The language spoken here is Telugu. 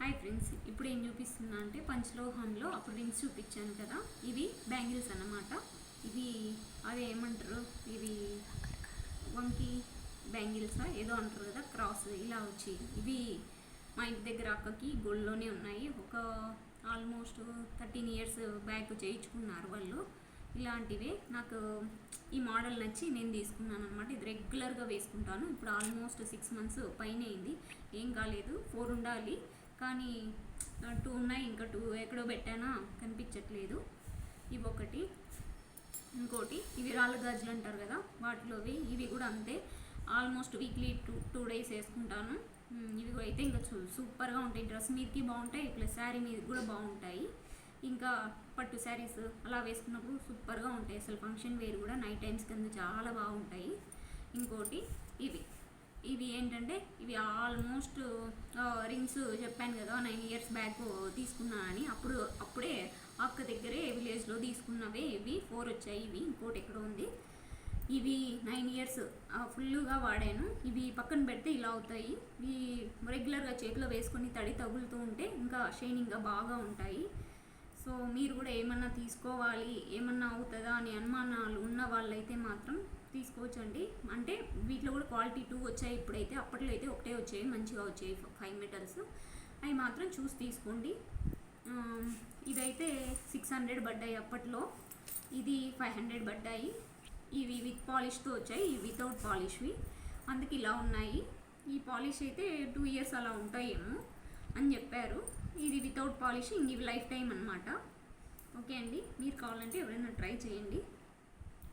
హాయ్ ఫ్రెండ్స్, ఇప్పుడు ఏం చూపిస్తున్నా అంటే పంచలోహంలో అప్పుడు రింగ్స్ చూపించాను కదా, ఇవి బ్యాంగిల్స్ అన్నమాట. ఇవి అవి ఏమంటారు, ఇవి వంకి బ్యాంగిల్సా ఏదో అంటారు కదా, క్రాస్ ఇలా వచ్చి ఇవి మా ఇంటి దగ్గర అక్కకి గోల్డ్లోనే ఉన్నాయి. ఒక ఆల్మోస్ట్ 13 years బ్యాక్ చేయించుకున్నారు వాళ్ళు. ఇలాంటివే నాకు ఈ మోడల్ నచ్చి నేను తీసుకున్నాను అనమాట. ఇది రెగ్యులర్గా వేసుకుంటాను. ఇప్పుడు ఆల్మోస్ట్ 6 months పైన అయింది. ఏం కాలేదు, 4 ఉండాలి కానీ 2 ఉన్నాయి. ఇంకా 2 ఎక్కడో పెట్టానా కనిపించట్లేదు. ఇవి ఒకటి. ఇంకోటి ఇవి రాళ్ళ గాజులు అంటారు కదా, వాటిలోవి ఇవి కూడా అంతే. ఆల్మోస్ట్ వీక్లీ 2 days వేసుకుంటాను. ఇవి కూడా అయితే ఇంకా సూపర్గా ఉంటాయి. డ్రెస్ మీదకి బాగుంటాయి, ప్లస్ శారీ మీద కూడా బాగుంటాయి. ఇంకా పట్టు శారీస్ అలా వేసుకున్నప్పుడు సూపర్గా ఉంటాయి. అసలు ఫంక్షన్ వేర్ కూడా నైట్ టైమ్స్ కింద చాలా బాగుంటాయి. ఇంకోటి ఇవి ఏంటంటే ఇవి ఆల్మోస్ట్ రింగ్స్ చెప్పాను కదా 9 years బ్యాక్ తీసుకున్నానని. అప్పుడే అక్క దగ్గరే విలేజ్లో తీసుకున్నవే. ఇవి 4 వచ్చాయి. ఇవి ఇంకోటి ఎక్కడ ఉంది. ఇవి 9 years ఫుల్గా వాడాను. ఇవి పక్కన పెడితే ఇలా అవుతాయి. ఇవి రెగ్యులర్గా చేతిలో వేసుకొని తడి తగులుతూ ఉంటే ఇంకా షైనింగ్గా బాగా ఉంటాయి. సో మీరు కూడా ఏమన్నా తీసుకోవాలి, ఏమన్నా అవుతుందా అని అనుమానాలు ఉన్న వాళ్ళైతే మాత్రం తీసుకోవచ్చండి. అంటే వీటిలో కూడా క్వాలిటీ 2 వచ్చాయి ఇప్పుడైతే. అప్పట్లో అయితే ఒకటే వచ్చాయి, మంచిగా వచ్చాయి 5 metals. అవి మాత్రం చూసి తీసుకోండి. ఇదైతే 600 పడ్డాయి అప్పట్లో, ఇది 500 పడ్డాయి. ఇవి విత్ పాలిష్తో వచ్చాయి, ఇవి వితౌట్ పాలిష్వి, అందుకే ఇలా ఉన్నాయి. ఈ పాలిష్ అయితే 2 years అలా ఉంటాయేమో అని చెప్పారు. ఇది వితౌట్ పాలిష్, ఇవి లైఫ్ టైం అనమాట. ఓకే అండి, మీరు కావాలంటే ఎవరైనా ట్రై చేయండి.